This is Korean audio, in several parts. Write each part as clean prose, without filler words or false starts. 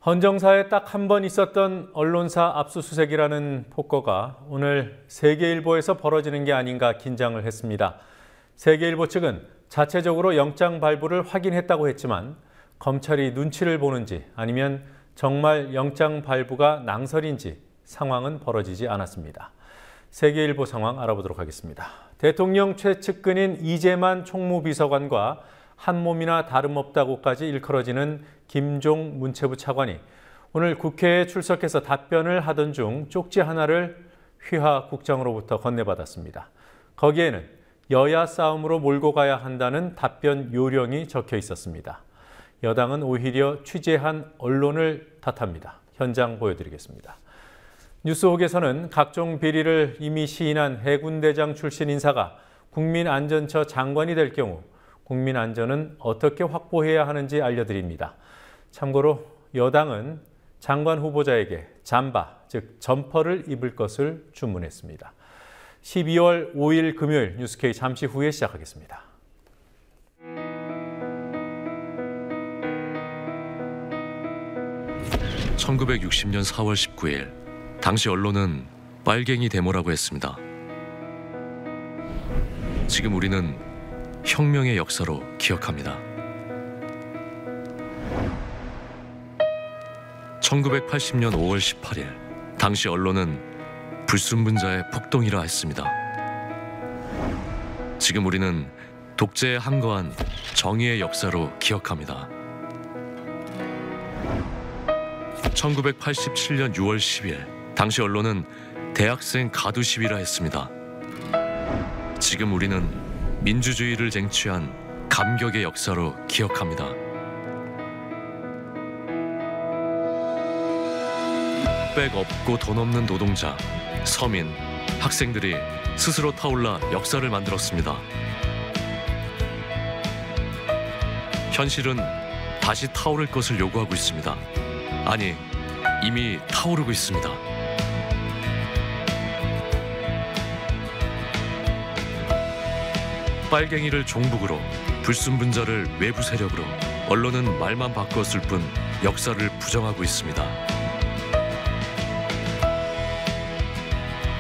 헌정사에 딱 한 번 있었던 언론사 압수수색이라는 폭거가 오늘 세계일보에서 벌어지는 게 아닌가 긴장을 했습니다. 세계일보 측은 자체적으로 영장 발부를 확인했다고 했지만 검찰이 눈치를 보는지 아니면 정말 영장 발부가 낭설인지 상황은 벌어지지 않았습니다. 세계일보 상황 알아보도록 하겠습니다. 대통령 최측근인 이재만 총무비서관과 한 몸이나 다름없다고까지 일컬어지는 김종 문체부 차관이 오늘 국회에 출석해서 답변을 하던 중 쪽지 하나를 휘하 국장으로부터 건네받았습니다. 거기에는 여야 싸움으로 몰고 가야 한다는 답변 요령이 적혀 있었습니다. 여당은 오히려 취재한 언론을 탓합니다. 현장 보여드리겠습니다. 뉴스옥에서는 각종 비리를 이미 시인한 해군대장 출신 인사가 국민안전처 장관이 될 경우 국민 안전은 어떻게 확보해야 하는지 알려드립니다. 참고로 여당은 장관 후보자에게 잠바, 즉 점퍼를 입을 것을 주문했습니다. 12월 5일 금요일 뉴스K 잠시 후에 시작하겠습니다. (1960년 4월 19일) 당시 언론은 빨갱이 데모라고 했습니다. 지금 우리는 혁명의 역사로 기억합니다. 1980년 5월 18일 당시 언론은 불순분자의 폭동이라 했습니다. 지금 우리는 독재에 항거한 정의의 역사로 기억합니다. 1987년 6월 10일 당시 언론은 대학생 가두 시위라 했습니다. 지금 우리는 민주주의를 쟁취한 감격의 역사로 기억합니다. 백 없고 돈 없는 노동자, 서민, 학생들이 스스로 타올라 역사를 만들었습니다. 현실은 다시 타오를 것을 요구하고 있습니다. 아니, 이미 타오르고 있습니다. 빨갱이를 종북으로, 불순분자를 외부 세력으로, 언론은 말만 바꿨을 뿐 역사를 부정하고 있습니다.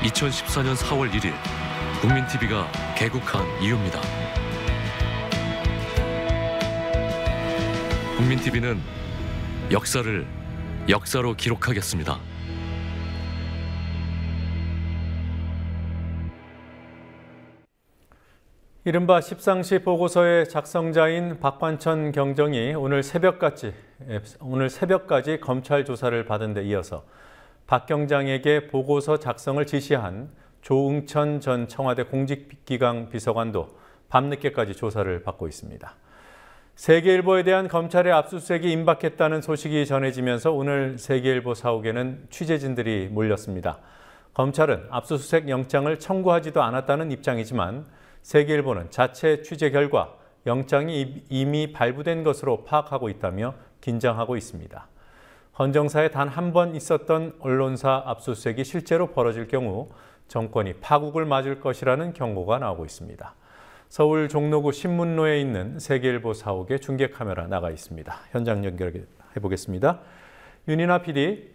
2014년 4월 1일 국민TV가 개국한 이유입니다. 국민TV는 역사를 역사로 기록하겠습니다. 이른바 십상시 보고서의 작성자인 박관천 경정이 오늘 새벽까지 검찰 조사를 받은 데 이어서 박 경장에게 보고서 작성을 지시한 조응천 전 청와대 공직기강 비서관도 밤늦게까지 조사를 받고 있습니다. 세계일보에 대한 검찰의 압수수색이 임박했다는 소식이 전해지면서 오늘 세계일보 사옥에는 취재진들이 몰렸습니다. 검찰은 압수수색 영장을 청구하지도 않았다는 입장이지만 세계일보는 자체 취재 결과 영장이 이미 발부된 것으로 파악하고 있다며 긴장하고 있습니다. 헌정사에 단 한 번 있었던 언론사 압수수색이 실제로 벌어질 경우 정권이 파국을 맞을 것이라는 경고가 나오고 있습니다. 서울 종로구 신문로에 있는 세계일보 사옥에 중계 카메라 나가 있습니다. 현장 연결해 보겠습니다. 윤이나 PD,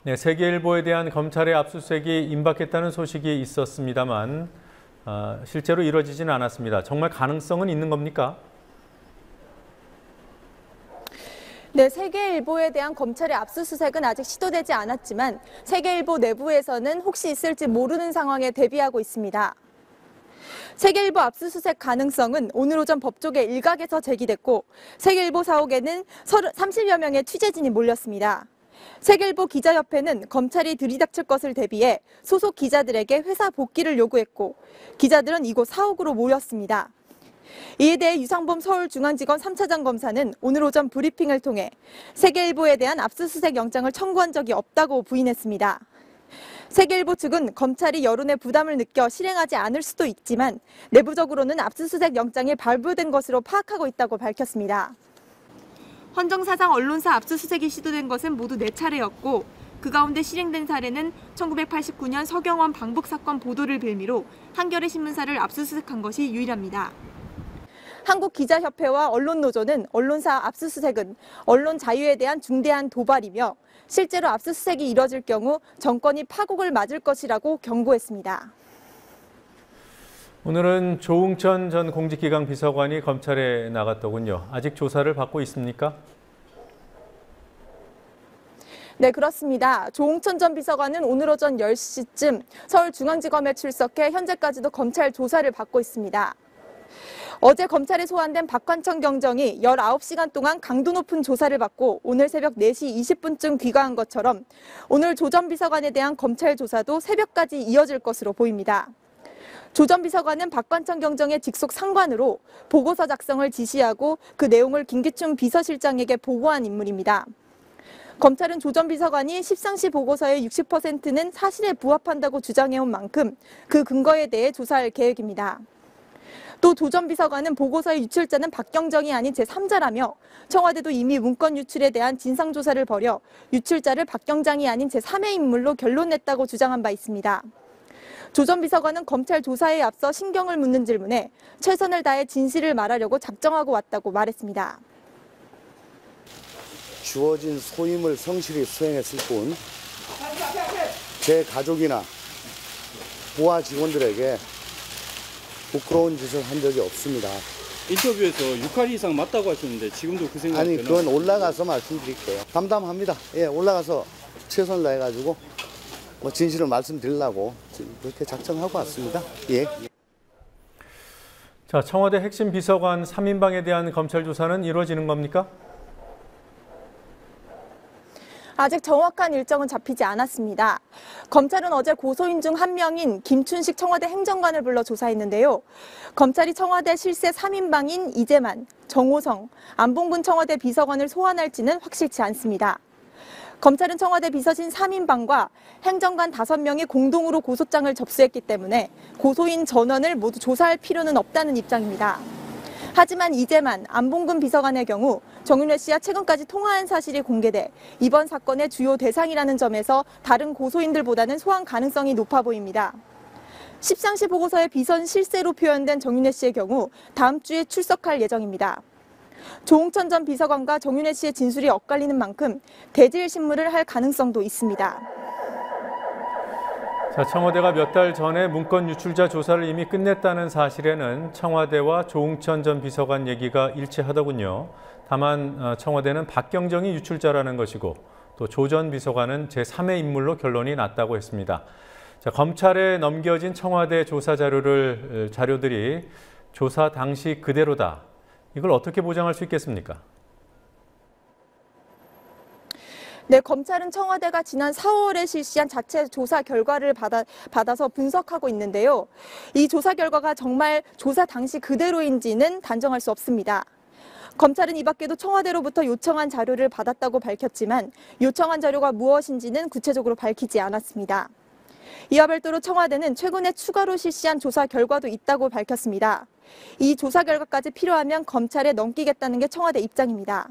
네, 세계일보에 대한 검찰의 압수수색이 임박했다는 소식이 있었습니다만 실제로 이루어지지는 않았습니다. 정말 가능성은 있는 겁니까? 네, 세계일보에 대한 검찰의 압수수색은 아직 시도되지 않았지만 세계일보 내부에서는 혹시 있을지 모르는 상황에 대비하고 있습니다. 세계일보 압수수색 가능성은 오늘 오전 법조계 일각에서 제기됐고 세계일보 사옥에는 30여 명의 취재진이 몰렸습니다. 세계일보 기자협회는 검찰이 들이닥칠 것을 대비해 소속 기자들에게 회사 복귀를 요구했고 기자들은 이곳 사옥으로 모였습니다. 이에 대해 유상범 서울중앙지검 3차장 검사는 오늘 오전 브리핑을 통해 세계일보에 대한 압수수색 영장을 청구한 적이 없다고 부인했습니다. 세계일보 측은 검찰이 여론의 부담을 느껴 실행하지 않을 수도 있지만 내부적으로는 압수수색 영장이 발부된 것으로 파악하고 있다고 밝혔습니다. 헌정사상 언론사 압수수색이 시도된 것은 모두 4차례였고 그 가운데 실행된 사례는 1989년 서경원 방북 사건 보도를 빌미로 한겨레 신문사를 압수수색한 것이 유일합니다. 한국기자협회와 언론노조는 언론사 압수수색은 언론 자유에 대한 중대한 도발이며 실제로 압수수색이 이뤄질 경우 정권이 파국을 맞을 것이라고 경고했습니다. 오늘은 조응천 전 공직기강 비서관이 검찰에 나갔더군요. 아직 조사를 받고 있습니까? 네, 그렇습니다. 조응천 전 비서관은 오늘 오전 10시쯤 서울중앙지검에 출석해 현재까지도 검찰 조사를 받고 있습니다. 어제 검찰에 소환된 박관청 경정이 19시간 동안 강도 높은 조사를 받고 오늘 새벽 4시 20분쯤 귀가한 것처럼 오늘 조 전 비서관에 대한 검찰 조사도 새벽까지 이어질 것으로 보입니다. 조 전 비서관은 박관청 경정의 직속 상관으로 보고서 작성을 지시하고 그 내용을 김기춘 비서실장에게 보고한 인물입니다. 검찰은 조 전 비서관이 십상시 보고서의 60%는 사실에 부합한다고 주장해온 만큼 그 근거에 대해 조사할 계획입니다. 또 조 전 비서관은 보고서의 유출자는 박경정이 아닌 제3자라며 청와대도 이미 문건 유출에 대한 진상조사를 벌여 유출자를 박경장이 아닌 제3의 인물로 결론냈다고 주장한 바 있습니다. 조 전 비서관은 검찰 조사에 앞서 신경을 묻는 질문에 최선을 다해 진실을 말하려고 작정하고 왔다고 말했습니다. 주어진 소임을 성실히 수행했을 뿐 제 가족이나 부하 직원들에게 부끄러운 짓을 한 적이 없습니다. 인터뷰에서 6할 이상 맞다고 하셨는데 지금도 그 생각 아니 그건 올라가서 말씀드릴게요. 담담합니다. 예, 올라가서 최선을 다해가지고 진실을 말씀드리려고 그렇게 작정하고 왔습니다. 예. 자, 청와대 핵심 비서관 3인방에 대한 검찰 조사는 이루어지는 겁니까? 아직 정확한 일정은 잡히지 않았습니다. 검찰은 어제 고소인 중 한 명인 김춘식 청와대 행정관을 불러 조사했는데요. 검찰이 청와대 실세 3인방인 이재만, 정호성, 안봉근 청와대 비서관을 소환할지는 확실치 않습니다. 검찰은 청와대 비서진 3인방과 행정관 5명이 공동으로 고소장을 접수했기 때문에 고소인 전원을 모두 조사할 필요는 없다는 입장입니다. 하지만 이재만, 안봉근 비서관의 경우 정윤회 씨와 최근까지 통화한 사실이 공개돼 이번 사건의 주요 대상이라는 점에서 다른 고소인들보다는 소환 가능성이 높아 보입니다. 십상시 보고서에 비선 실세로 표현된 정윤회 씨의 경우 다음 주에 출석할 예정입니다. 조응천 전 비서관과 정윤회 씨의 진술이 엇갈리는 만큼 대질 신문을 할 가능성도 있습니다. 자, 청와대가 몇 달 전에 문건 유출자 조사를 이미 끝냈다는 사실에는 청와대와 조응천 전 비서관 얘기가 일치하더군요. 다만 청와대는 박경정이 유출자라는 것이고 또 조 전 비서관은 제3의 인물로 결론이 났다고 했습니다. 자, 검찰에 넘겨진 청와대 조사 자료들이 조사 당시 그대로다. 이걸 어떻게 보장할 수 있겠습니까? 네, 검찰은 청와대가 지난 4월에 실시한 자체 조사 결과를 받아서 분석하고 있는데요. 이 조사 결과가 정말 조사 당시 그대로인지는 단정할 수 없습니다. 검찰은 이 밖에도 청와대로부터 요청한 자료를 받았다고 밝혔지만 요청한 자료가 무엇인지는 구체적으로 밝히지 않았습니다. 이와 별도로 청와대는 최근에 추가로 실시한 조사 결과도 있다고 밝혔습니다. 이 조사 결과까지 필요하면 검찰에 넘기겠다는 게 청와대 입장입니다.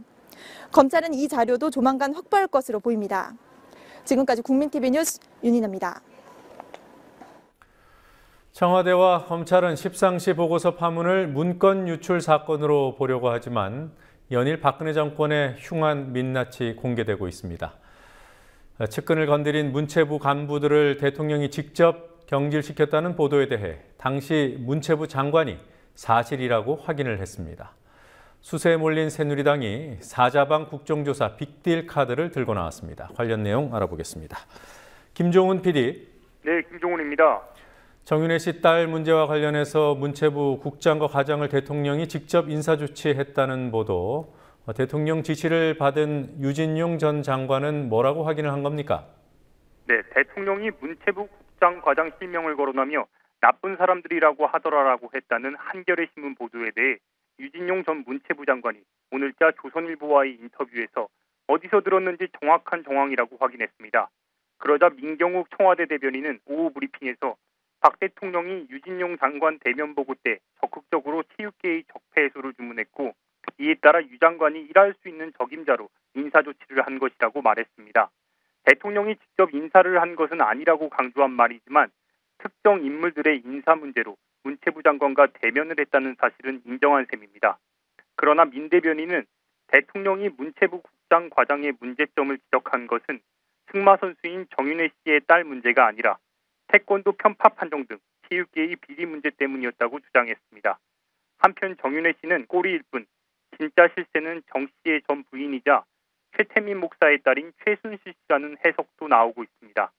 검찰은 이 자료도 조만간 확보할 것으로 보입니다. 지금까지 국민TV 뉴스 윤희나입니다. 청와대와 검찰은 십상시 보고서 파문을 문건 유출 사건으로 보려고 하지만 연일 박근혜 정권의 흉한 민낯이 공개되고 있습니다. 측근을 건드린 문체부 간부들을 대통령이 직접 경질시켰다는 보도에 대해 당시 문체부 장관이 사실이라고 확인을 했습니다. 수세에 몰린 새누리당이 사자방 국정조사 빅딜 카드를 들고 나왔습니다. 관련 내용 알아보겠습니다. 김종훈 PD. 네, 김종훈입니다. 정윤회 씨 딸 문제와 관련해서 문체부 국장과 과장을 대통령이 직접 인사조치했다는 보도, 대통령 지시를 받은 유진용 전 장관은 뭐라고 확인을 한 겁니까? 네, 대통령이 문체부 국장, 과장 실명을 거론하며 나쁜 사람들이라고 하더라라고 했다는 한겨레 신문 보도에 대해 유진용 전 문체부 장관이 오늘자 조선일보와의 인터뷰에서 어디서 들었는지 정확한 정황이라고 확인했습니다. 그러자 민경욱 청와대 대변인은 오후 브리핑에서 박 대통령이 유진용 장관 대면 보고 때 적극적으로 체육계의 적폐 해소를 주문했고 이에 따라 유 장관이 일할 수 있는 적임자로 인사조치를 한 것이라고 말했습니다. 대통령이 직접 인사를 한 것은 아니라고 강조한 말이지만 특정 인물들의 인사 문제로 문체부 장관과 대면을 했다는 사실은 인정한 셈입니다. 그러나 민 대변인은 대통령이 문체부 국장 과장의 문제점을 지적한 것은 승마 선수인 정윤회 씨의 딸 문제가 아니라 태권도 편파 판정 등 체육계의 비리 문제 때문이었다고 주장했습니다. 한편 정윤회 씨는 꼬리일 뿐 진짜 실세는 정 씨의 전 부인이자 최태민 목사의 딸인 최순실 씨라는 해석도 나오고 있습니다.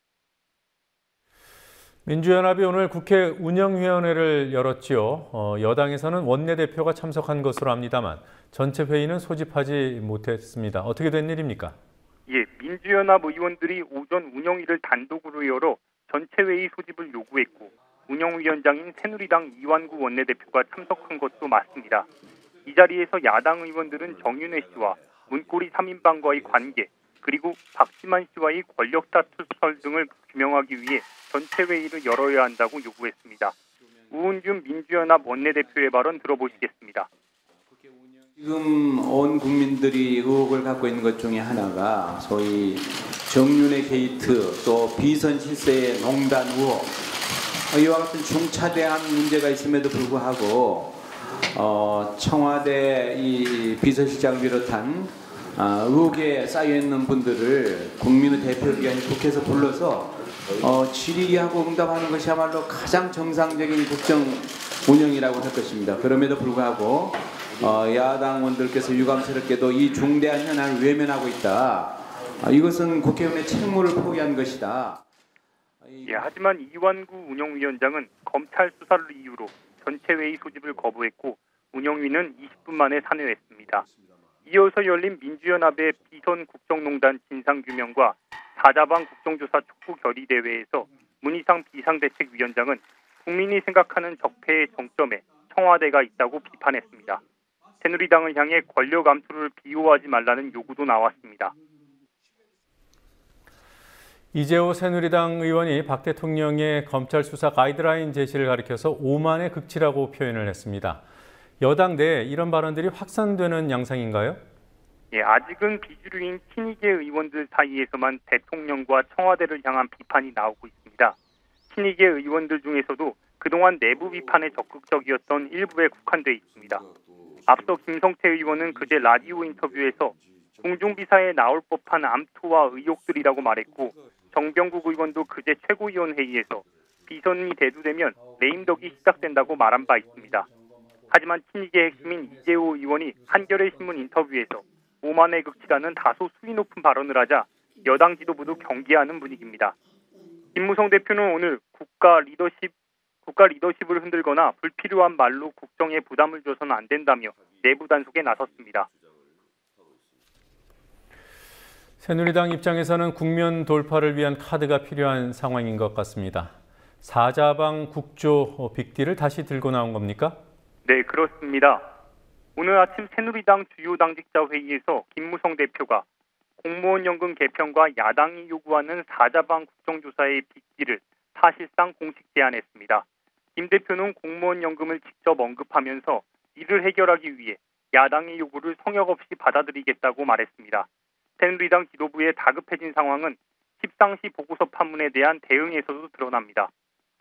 민주연합이 오늘 국회 운영위원회를 열었지요. 여당에서는 원내대표가 참석한 것으로 압니다만 전체 회의는 소집하지 못했습니다. 어떻게 된 일입니까? 예, 민주연합 의원들이 오전 운영위를 단독으로 열어 전체 회의 소집을 요구했고 운영위원장인 새누리당 이완구 원내대표가 참석한 것도 맞습니다. 이 자리에서 야당 의원들은 정윤회 씨와 문고리 3인방과의 관계, 그리고 박지만 씨와의 권력 다투설 등을 규명하기 위해 전체 회의를 열어야 한다고 요구했습니다. 우은준 민주연합 원내대표의 발언 들어보시겠습니다. 지금 온 국민들이 의혹을 갖고 있는 것 중에 하나가 소위 정윤회 게이트 또 비선 실세의 농단 의혹, 이와 같은 중차대한 문제가 있음에도 불구하고 청와대 이 비서실장을 비롯한 의혹에 쌓여있는 분들을 국민의 대표기관인 국회에서 불러서 질의하고 응답하는 것이야말로 가장 정상적인 국정 운영이라고 할 것입니다. 그럼에도 불구하고 야당원들께서 유감스럽게도 이 중대한 현안을 외면하고 있다. 이것은 국회의원의 책무를 포기한 것이다. 예, 하지만 이완구 운영위원장은 검찰 수사를 이유로 전체 회의 소집을 거부했고 운영위는 20분 만에 산회했습니다. 이어서 열린 민주연합의 비선 국정농단 진상규명과 사자방 국정조사 촉구 결의대회에서 문희상 비상대책위원장은 국민이 생각하는 적폐의 정점에 청와대가 있다고 비판했습니다. 새누리당을 향해 권력 암투를 비호하지 말라는 요구도 나왔습니다. 이재호 새누리당 의원이 박 대통령의 검찰 수사 가이드라인 제시를 가리켜서 오만의 극치라고 표현을 했습니다. 여당 내에 이런 발언들이 확산되는 양상인가요? 예, 아직은 비주류인 친이계 의원들 사이에서만 대통령과 청와대를 향한 비판이 나오고 있습니다. 친이계 의원들 중에서도 그동안 내부 비판에 적극적이었던 일부에 국한돼 있습니다. 앞서 김성태 의원은 그제 라디오 인터뷰에서 공중비사에 나올 법한 암투와 의혹들이라고 말했고, 정병국 의원도 그제 최고위원회의에서 비선이 대두되면 레임덕이 시작된다고 말한 바 있습니다. 하지만 친이계 핵심인 이재호 의원이 한겨레신문 인터뷰에서 오만의 극치라는 다소 수위 높은 발언을 하자 여당 지도부도 경계하는 분위기입니다. 김무성 대표는 오늘 국가 리더십을 흔들거나 불필요한 말로 국정에 부담을 줘서는 안 된다며 내부 단속에 나섰습니다. 새누리당 입장에서는 국면 돌파를 위한 카드가 필요한 상황인 것 같습니다. 사자방 국조 빅딜을 다시 들고 나온 겁니까? 네, 그렇습니다. 오늘 아침 새누리당 주요 당직자 회의에서 김무성 대표가 공무원 연금 개편과 야당이 요구하는 사자방 국정조사의 빅딜을 사실상 공식 제안했습니다. 김 대표는 공무원 연금을 직접 언급하면서 이를 해결하기 위해 야당의 요구를 성역 없이 받아들이겠다고 말했습니다. 새누리당 지도부의 다급해진 상황은 십상시 보고서 판문에 대한 대응에서도 드러납니다.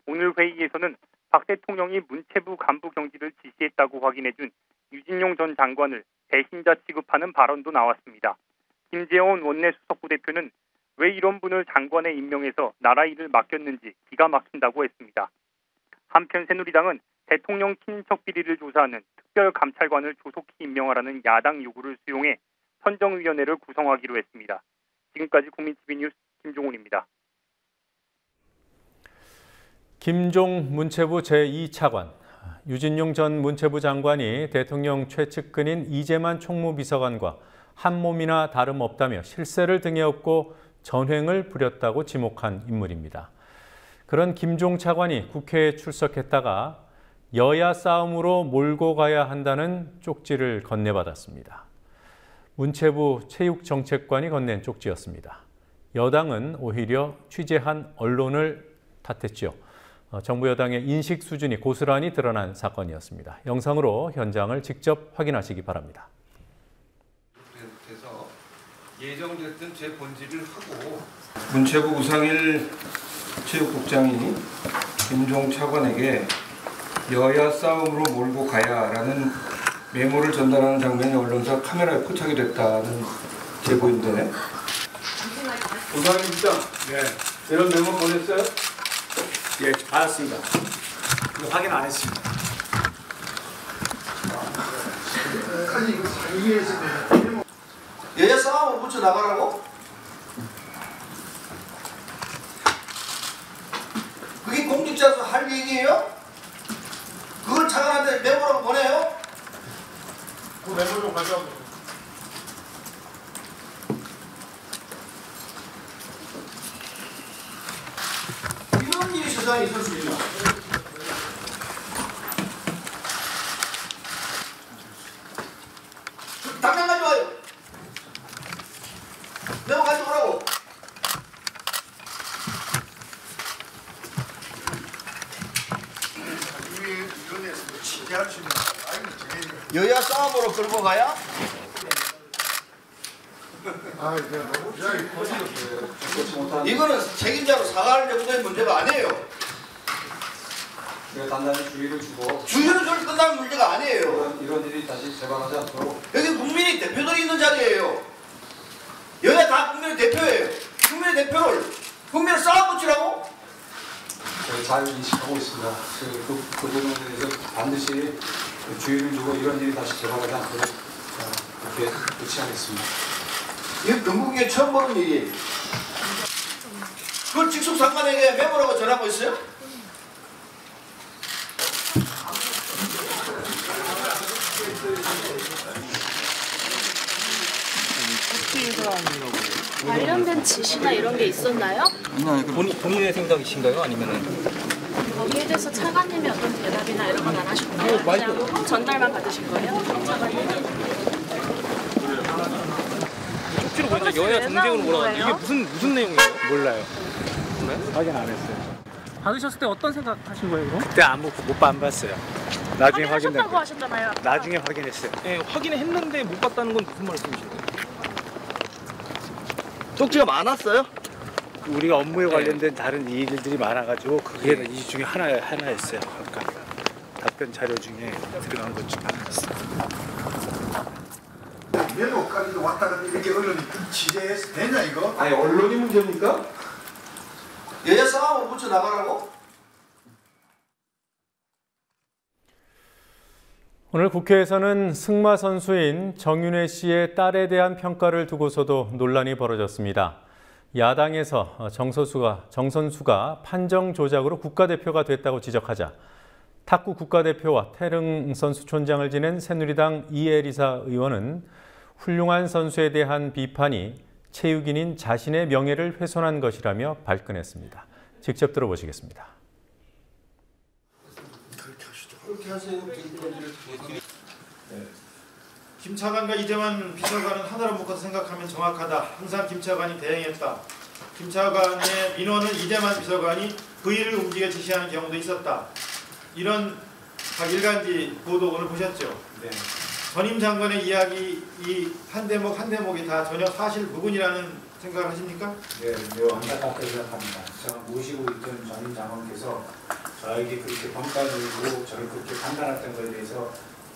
오늘 회의에서는 박 대통령이 문체부 간부 경질을 지시했다고 확인해준 유진용 전 장관을 배신자 취급하는 발언도 나왔습니다. 김재원 원내수석부 대표는 왜 이런 분을 장관에 임명해서 나라 일을 맡겼는지 기가 막힌다고 했습니다. 한편 새누리당은 대통령 친인척 비리를 조사하는 특별감찰관을 조속히 임명하라는 야당 요구를 수용해 선정위원회를 구성하기로 했습니다. 지금까지 국민TV 뉴스 김종훈입니다. 김종 문체부 제2차관, 유진용 전 문체부 장관이 대통령 최측근인 이재만 총무비서관과 한 몸이나 다름없다며 실세를 등에 업고 전횡을 부렸다고 지목한 인물입니다. 그런 김종 차관이 국회에 출석했다가 여야 싸움으로 몰고 가야 한다는 쪽지를 건네받았습니다. 문체부 체육정책관이 건넨 쪽지였습니다. 여당은 오히려 취재한 언론을 탓했죠. 정부 여당의 인식 수준이 고스란히 드러난 사건이었습니다. 영상으로 현장을 직접 확인하시기 바랍니다. 그래서 예정됐던 제 본질을 하고 문체부 우상일 체육국장이 김종 차관에게 여야 싸움으로 몰고 가야라는 메모를 전달하는 장면이 언론사 카메라에 포착이 됐다는 제보인데. 부사관님장, 네. 이런 메모 보냈어요? 예, 받았습니다. 이거 확인 안 했습니다. 여야 싸움으로 붙여 나가라고? 그게 공직자로서 할 얘기예요? 그걸 차관한테 메모라고 보내요? 그 메모 좀 가져와 보세요. 이런 일이 세상에 있을 수 있나? 당장 가져와요. 메모 가져오라고. 여야 싸움으로 끌고 가야? 이거는 책임자로 사과할 정도의 문제가 아니에요. 제가 단단히 주의를 주고 주의를 줄 끝나는 문제가 아니에요. 이런 일이 다시 재발하지 않도록. 여기 국민이 대표들이 있는 자리예요. 여야 다 국민의 대표예요. 국민의 대표를 국민을 쌓아붙이라고? 제가 잘 인식하고 있습니다. 그 부분에 대해서 반드시 주의를 주고 이런 일이 다시 재발하지 않도록 그렇게 조치하겠습니다. 이거 전국에 처음 보는 일이에요. 그걸 직속 상관에게 메모라고 전하고 있어요? 관련된 지시나 이런 게 있었나요? 본인의 생각이신가요? 아니면은? 거기에 대해서 차관님이 어떤 대답이나 이런 건 안 하셨나요? 그냥 전달만 받으신 거예요? 차관님? 쪽지로 보니까 여야 정쟁으로 몰아갔는데 이게 무슨 내용이에요? 몰라요. 네? 확인 안 했어요. 받으셨을 때 어떤 생각 하신 거예요, 그럼? 그때 안 봤어요. 나중에 확인된 확인하셨다고 하셨잖아요. 나중에 확인했어요. 네, 확인했는데 못 봤다는 건 무슨 말씀이신가요? 쪽지가 많았어요? 우리가 업무에 관련된 다른 일들이 많아가지고 그게 이 중에 하나였어요. 그러니까 답변 자료 중에 들어간 것 중 하나였어요. 메모까지도 왔다 갔다 이렇게 언론이 취재해서 되냐 이거? 아니 언론이 문제입니까? 여야 싸움으로 붙여 나가라고? 오늘 국회에서는 승마 선수인 정윤회 씨의 딸에 대한 평가를 두고서도 논란이 벌어졌습니다. 야당에서 정 선수가 판정 조작으로 국가대표가 됐다고 지적하자 탁구 국가대표와 태릉 선수 촌장을 지낸 새누리당 이혜리사 의원은 훌륭한 선수에 대한 비판이 체육인인 자신의 명예를 훼손한 것이라며 발끈했습니다. 직접 들어보시겠습니다. 그렇게 하세요. 김 차관과 이재만 비서관은 하나로 묶어서 생각하면 정확하다. 항상 김 차관이 대행했다. 김 차관의 민원은 이재만 비서관이 그 일을 움직여 지시하는 경우도 있었다. 이런 각 일간지 보도 오늘 보셨죠? 네. 전임 장관의 이야기 이 한 대목 한 대목이 다 전혀 사실 무근이라는 생각을 하십니까? 네, 매우 안타깝게 생각합니다. 제가 모시고 있던 전임 장관께서 저에게 그렇게 평가드리고 저를 그렇게 판단했던 것에 대해서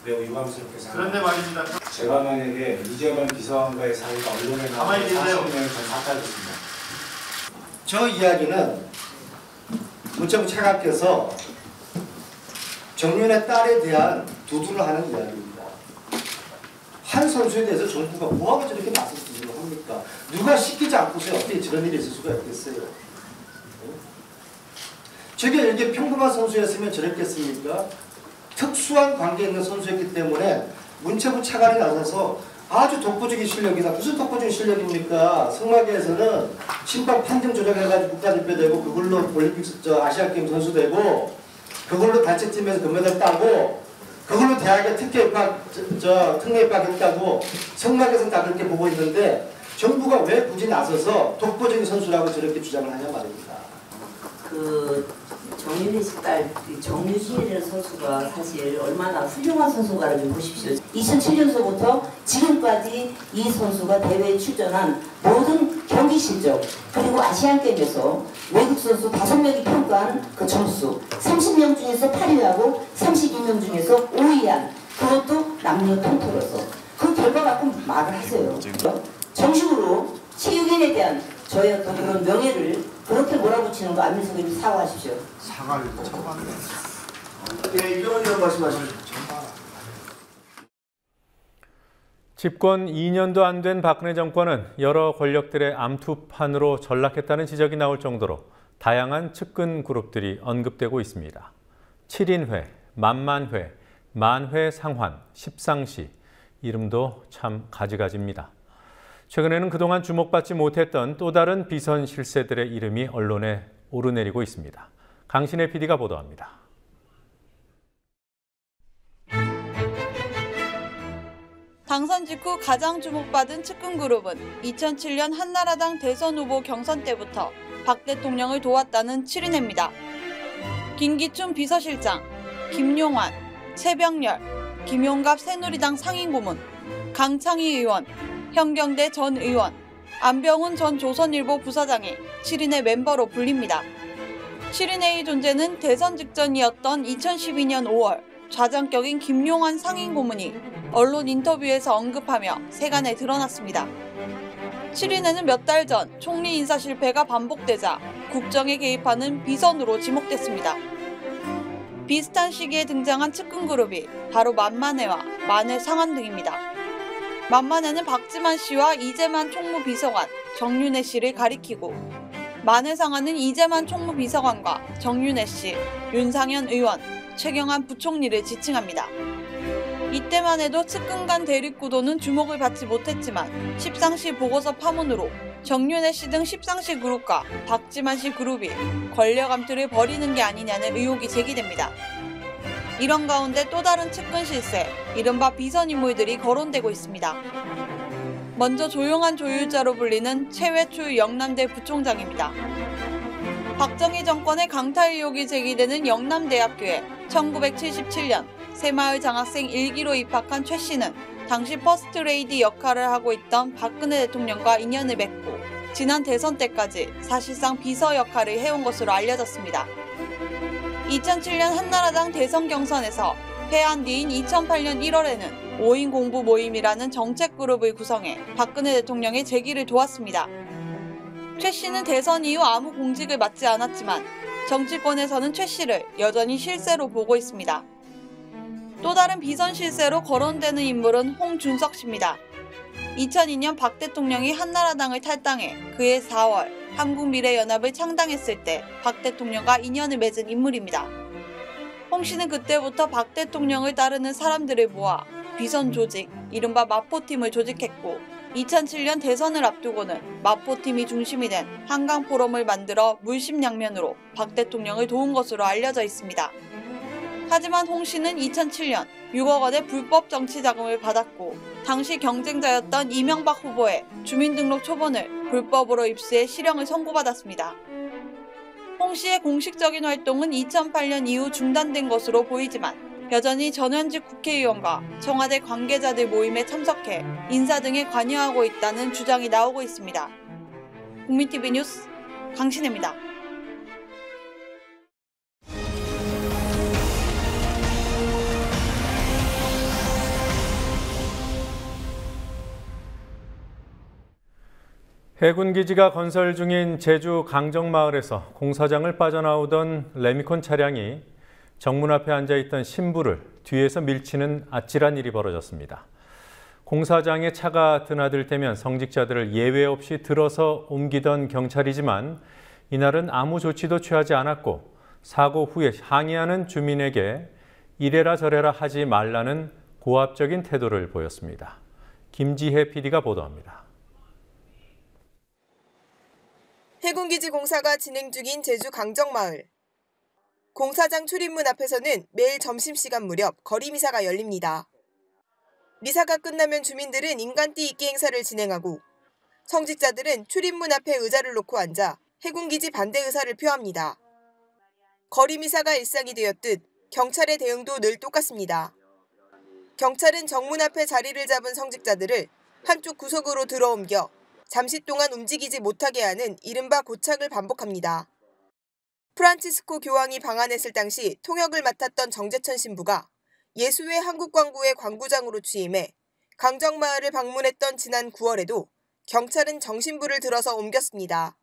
매우 유감스럽게 생각합니다. 그런데 말입니다. 제가 만약에 이재만 비서관과의 사이가 언론에 나와서 사실이면 전 사퇴하겠습니다. 저 이야기는 문체부 차관께서 정윤의 딸에 대한 두둔을 하는 이야기입니다. 한 선수에 대해서 정부가 뭐하고 저렇게 나서서 두둔을 합니까? 누가 시키지 않고서 어떻게 저런 일이 있을 수가 있겠어요? 저게 이렇게 평범한 선수였으면 저랬겠습니까? 특수한 관계에 있는 선수였기 때문에 문체부 차관이 나서서 아주 독보적인 실력이다. 무슨 독보적인 실력입니까? 승마계에서는 심판 판정 조작해가지고 국가대표 되고 그걸로 올림픽 아시안게임 선수 되고 그걸로 단체팀에서 금메달 따고 그걸로 대학에 특혜 입학 특례 입학했다고 승마계에서는 다 그렇게 보고 있는데 정부가 왜 굳이 나서서 독보적인 선수라고 저렇게 주장을 하냐 말입니다. 정윤희 씨 딸 정유진이라는 선수가 사실 얼마나 훌륭한 선수가를 좀 보십시오. 2007년서부터 지금까지 이 선수가 대회에 출전한 모든 경기 실적, 그리고 아시안게임에서 외국 선수 5명이 평가한 그 점수 30명 중에서 8위하고 32명 중에서 5위한 그것도 남녀 통틀어서 그 결과 갖고 말을 하세요. 정식으로 체육인에 대한 저의 어떤 그런 명예를 그렇게 몰아붙이는 거 안민석 의원님 사과하십시오. 사과를 처음하네. 예, 이정원 의원 말씀하십시오. 집권 2년도 안 된 박근혜 정권은 여러 권력들의 암투판으로 전락했다는 지적이 나올 정도로 다양한 측근 그룹들이 언급되고 있습니다. 7인회, 만만회, 만회상환, 십상시, 이름도 참 가지가지입니다. 최근에는 그동안 주목받지 못했던 또 다른 비선 실세들의 이름이 언론에 오르내리고 있습니다. 강신혜 PD가 보도합니다. 당선 직후 가장 주목받은 측근 그룹은 2007년 한나라당 대선 후보 경선 때부터 박 대통령을 도왔다는 7인회입니다. 김기춘 비서실장, 김용환, 최병렬, 김용갑 새누리당 상임고문, 강창희 의원, 현경대 전 의원, 안병훈 전 조선일보 부사장이 7인회 멤버로 불립니다. 7인회의 존재는 대선 직전이었던 2012년 5월 좌장격인 김용환 상임고문이 언론 인터뷰에서 언급하며 세간에 드러났습니다. 7인회는 몇 달 전 총리 인사 실패가 반복되자 국정에 개입하는 비선으로 지목됐습니다. 비슷한 시기에 등장한 측근 그룹이 바로 만만회와 만회상환 등입니다. 만만회는 박지만 씨와 이재만 총무비서관, 정윤회 씨를 가리키고 만회상환은 이재만 총무비서관과 정윤회 씨, 윤상현 의원, 최경환 부총리를 지칭합니다. 이때만 해도 측근 간 대립구도는 주목을 받지 못했지만 십상시 보고서 파문으로 정윤회 씨 등 십상시 그룹과 박지만 씨 그룹이 권력 암투를 벌이는 게 아니냐는 의혹이 제기됩니다. 이런 가운데 또 다른 측근 실세, 이른바 비선 인물들이 거론되고 있습니다. 먼저 조용한 조율자로 불리는 최외출 영남대 부총장입니다. 박정희 정권의 강탈 의혹이 제기되는 영남대학교에 1977년 새마을 장학생 1기로 입학한 최 씨는 당시 퍼스트레이디 역할을 하고 있던 박근혜 대통령과 인연을 맺고 지난 대선 때까지 사실상 비서 역할을 해온 것으로 알려졌습니다. 2007년 한나라당 대선 경선에서 패한 뒤인 2008년 1월에는 5인 공부 모임이라는 정책 그룹을 구성해 박근혜 대통령의 재기를 도왔습니다. 최 씨는 대선 이후 아무 공직을 맡지 않았지만 정치권에서는 최 씨를 여전히 실세로 보고 있습니다. 또 다른 비선 실세로 거론되는 인물은 홍준석 씨입니다. 2002년 박 대통령이 한나라당을 탈당해 그해 4월 한국미래연합을 창당했을 때 박 대통령과 인연을 맺은 인물입니다. 홍 씨는 그때부터 박 대통령을 따르는 사람들을 모아 비선 조직, 이른바 마포팀을 조직했고 2007년 대선을 앞두고는 마포팀이 중심이 된 한강포럼을 만들어 물심양면으로 박 대통령을 도운 것으로 알려져 있습니다. 하지만 홍 씨는 2007년 6억 원의 불법 정치자금을 받았고 당시 경쟁자였던 이명박 후보의 주민등록 초본을 불법으로 입수해 실형을 선고받았습니다. 홍 씨의 공식적인 활동은 2008년 이후 중단된 것으로 보이지만 여전히 전현직 국회의원과 청와대 관계자들 모임에 참석해 인사 등에 관여하고 있다는 주장이 나오고 있습니다. 국민TV 뉴스 강신혜입니다. 해군기지가 건설 중인 제주 강정마을에서 공사장을 빠져나오던 레미콘 차량이 정문 앞에 앉아있던 신부를 뒤에서 밀치는 아찔한 일이 벌어졌습니다. 공사장에 차가 드나들 때면 성직자들을 예외 없이 들어서 옮기던 경찰이지만 이날은 아무 조치도 취하지 않았고 사고 후에 항의하는 주민에게 이래라 저래라 하지 말라는 고압적인 태도를 보였습니다. 김지혜 PD가 보도합니다. 해군기지 공사가 진행 중인 제주 강정마을. 공사장 출입문 앞에서는 매일 점심시간 무렵 거리미사가 열립니다. 미사가 끝나면 주민들은 인간띠 있게 행사를 진행하고 성직자들은 출입문 앞에 의자를 놓고 앉아 해군기지 반대 의사를 표합니다. 거리미사가 일상이 되었듯 경찰의 대응도 늘 똑같습니다. 경찰은 정문 앞에 자리를 잡은 성직자들을 한쪽 구석으로 들어옮겨 잠시 동안 움직이지 못하게 하는 이른바 고착을 반복합니다. 프란치스코 교황이 방한했을 당시 통역을 맡았던 정재천 신부가 예수회 한국광구의 광구장으로 취임해 강정마을을 방문했던 지난 9월에도 경찰은 정신부를 들어서 옮겼습니다.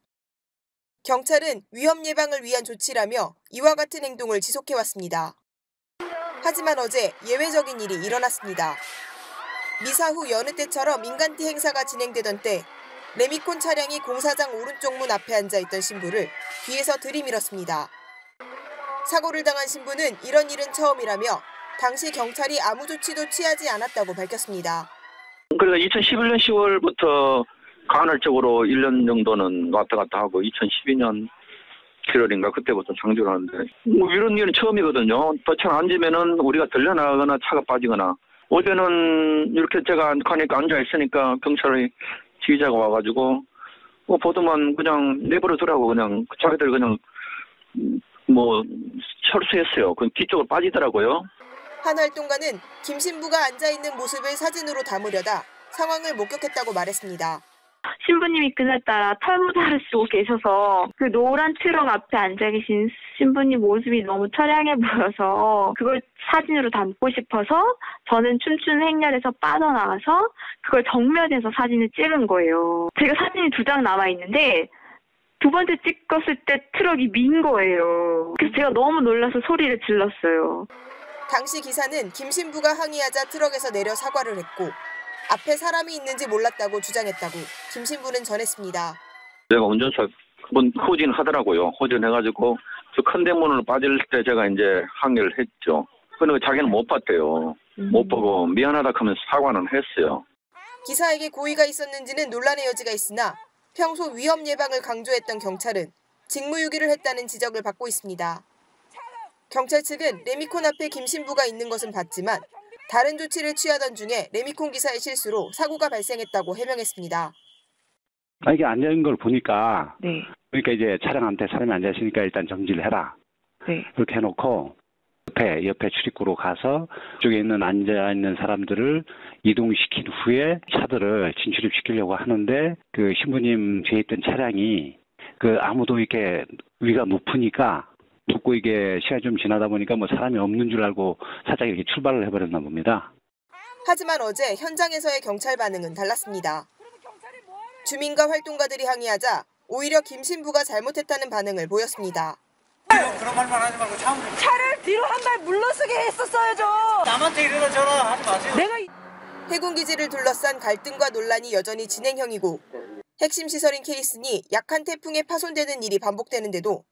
경찰은 위험 예방을 위한 조치라며 이와 같은 행동을 지속해왔습니다. 하지만 어제 예외적인 일이 일어났습니다. 미사 후 여느 때처럼 인간티 행사가 진행되던 때 레미콘 차량이 공사장 오른쪽 문 앞에 앉아있던 신부를 뒤에서 들이밀었습니다. 사고를 당한 신부는 이런 일은 처음이라며 당시 경찰이 아무 조치도 취하지 않았다고 밝혔습니다. 그러니까 2011년 10월부터 간헐적으로 1년 정도는 왔다 갔다 하고 2012년 7월인가 그때부터 장주를 하는데 뭐 이런 일은 처음이거든요. 차 앉으면은 우리가 들려나가거나 차가 빠지거나 어제는 이렇게 제가 가니까 앉아있으니까 경찰의 지휘자가 와가지고 보더만 그냥 내버려두라고 그냥 자기들 그냥 뭐 철수했어요. 그 뒤쪽으로 빠지더라고요. 한 활동가는 김 신부가 앉아있는 모습을 사진으로 담으려다 상황을 목격했다고 말했습니다. 신부님이 그날따라 털모자를 쓰고 계셔서 그 노란 트럭 앞에 앉아 계신 신부님 모습이 너무 처량해 보여서 그걸 사진으로 담고 싶어서 저는 춤추는 행렬에서 빠져나와서 그걸 정면에서 사진을 찍은 거예요. 제가 사진이 2장 남아있는데 두 번째 찍었을 때 트럭이 민 거예요. 그래서 제가 너무 놀라서 소리를 질렀어요. 당시 기사는 김 신부가 항의하자 트럭에서 내려 사과를 했고 앞에 사람이 있는지 몰랐다고 주장했다고 김 신부는 전했습니다. 제가 운전사 그분 후진하더라고요. 후진해가지고 저 큰 대문으로 빠질 때 제가 이제 항의를 했죠. 그런데 자기는 못 봤대요. 못 보고 미안하다 하면서 사과는 했어요. 기사에게 고의가 있었는지는 논란의 여지가 있으나 평소 위험 예방을 강조했던 경찰은 직무유기를 했다는 지적을 받고 있습니다. 경찰 측은 레미콘 앞에 김 신부가 있는 것은 봤지만 다른 조치를 취하던 중에 레미콘 기사의 실수로 사고가 발생했다고 해명했습니다. 이게 앉아있는 걸 보니까 그러니까 이제 차량한테 사람이 앉아있으니까 일단 정지를 해라. 그렇게 해놓고 옆에 출입구로 가서 쪽에 있는 앉아있는 사람들을 이동시킨 후에 차들을 진출입시키려고 하는데 그 신부님 뒤에 있던 차량이 그 아무도 이렇게 위가 높으니까 높고 이게 시간이 좀 지나다 보니까 뭐 사람이 없는 줄 알고 살짝 이렇게 출발을 해버렸나 봅니다. 하지만 어제 현장에서의 경찰 반응은 달랐습니다. 주민과 활동가들이 항의하자 오히려 김 신부가 잘못했다는 반응을 보였습니다. 그런 말만 하지 말고 차를 뒤로 한 발 물러서게 했었어야죠. 남한테 이러다 저러다 하지 마세요. 해군기지를 둘러싼 갈등과 논란이 여전히 진행형이고 핵심 시설인 케이슨이 약한 태풍에 파손되는 일이 반복되는데도